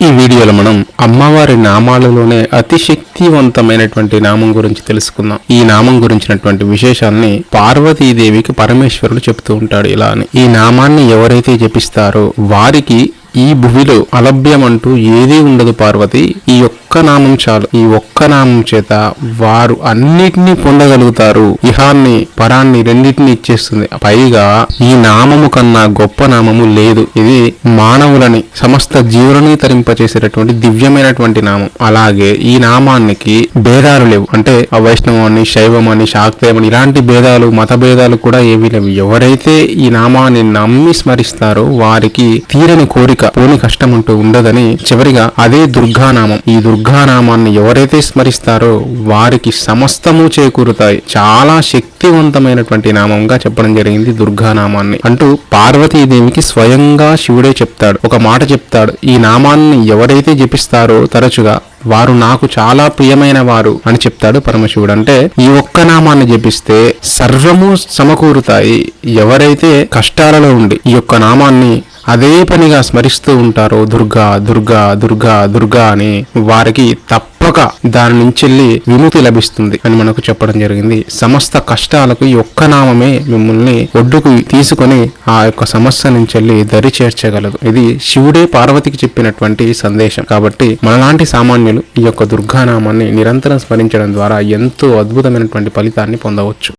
ఈ వీడియోలో మనం అమ్మవారి నామాలలోనే అతి శక్తివంతమైనటువంటి నామం గురించి తెలుసుకుందాం. ఈ నామం గురించినటువంటి విశేషాన్ని పార్వతీదేవికి పరమేశ్వరుడు చెప్తూ ఉంటాడు. ఇలా అని ఈ నామాన్ని ఎవరైతే జపిస్తారో వారికి ఈ భూమిలో అలభ్యం అంటూ ఏదీ ఉండదు పార్వతి. ఈ ఒక్క నామం చాలు. ఈ ఒక్క నామం చేత వారు అన్నిటినీ పొందగలుగుతారు. ఇహాన్ని పరాన్ని రెండింటినీ ఇచ్చేస్తుంది. పైగా ఈ నామము కన్నా గొప్ప నామము లేదు. ఇది మానవులని సమస్త జీవులని తరింపచేసేటటువంటి దివ్యమైనటువంటి నామం. అలాగే ఈ నామానికి భేదాలు లేవు. అంటే వైష్ణవాన్ని, శైవమని, శాక్తేయమని ఇలాంటి భేదాలు, మత భేదాలు కూడా ఏవీ లేవు. ఎవరైతే ఈ నామాన్ని నమ్మి స్మరిస్తారో వారికి తీరని కోరిక, పోని కష్టం అంటూ ఉండదని. చివరిగా అదే దుర్గానామం. ఈ దుర్గానామాన్ని ఎవరైతే స్మరిస్తారో వారికి సమస్తము చేకూరుతాయి. చాలా శక్తివంతమైనటువంటి నామంగా చెప్పడం జరిగింది దుర్గానామాన్ని అంటూ పార్వతీదేవికి స్వయంగా శివుడే చెప్తాడు. ఒక మాట చెప్తాడు, ఈ నామాన్ని ఎవరైతే జపిస్తారో తరచుగా వారు నాకు చాలా ప్రియమైన వారు అని చెప్తాడు పరమశివుడు. అంటే ఈ ఒక్క నామాన్ని జపిస్తే సర్వము సమకూరుతాయి. ఎవరైతే కష్టాలలో ఉండి ఈ యొక్క నామాన్ని అదే పనిగా స్మరిస్తూ ఉంటారో దుర్గా దుర్గా దుర్గా దుర్గా అని, వారికి తప్పక దాని నుంచి విముక్తి లభిస్తుంది అని మనకు చెప్పడం జరిగింది. సమస్త కష్టాలకు ఈ ఒక్క నామమే మిమ్మల్ని ఒడ్డుకు తీసుకొని ఆ యొక్క సమస్య నుంచి దరి చేర్చగలదు. ఇది శివుడే పార్వతికి చెప్పినటువంటి సందేశం. కాబట్టి మనలాంటి సామాన్యులు ఈ యొక్క దుర్గానామాన్ని నిరంతరం స్మరించడం ద్వారా ఎంతో అద్భుతమైనటువంటి ఫలితాన్ని పొందవచ్చు.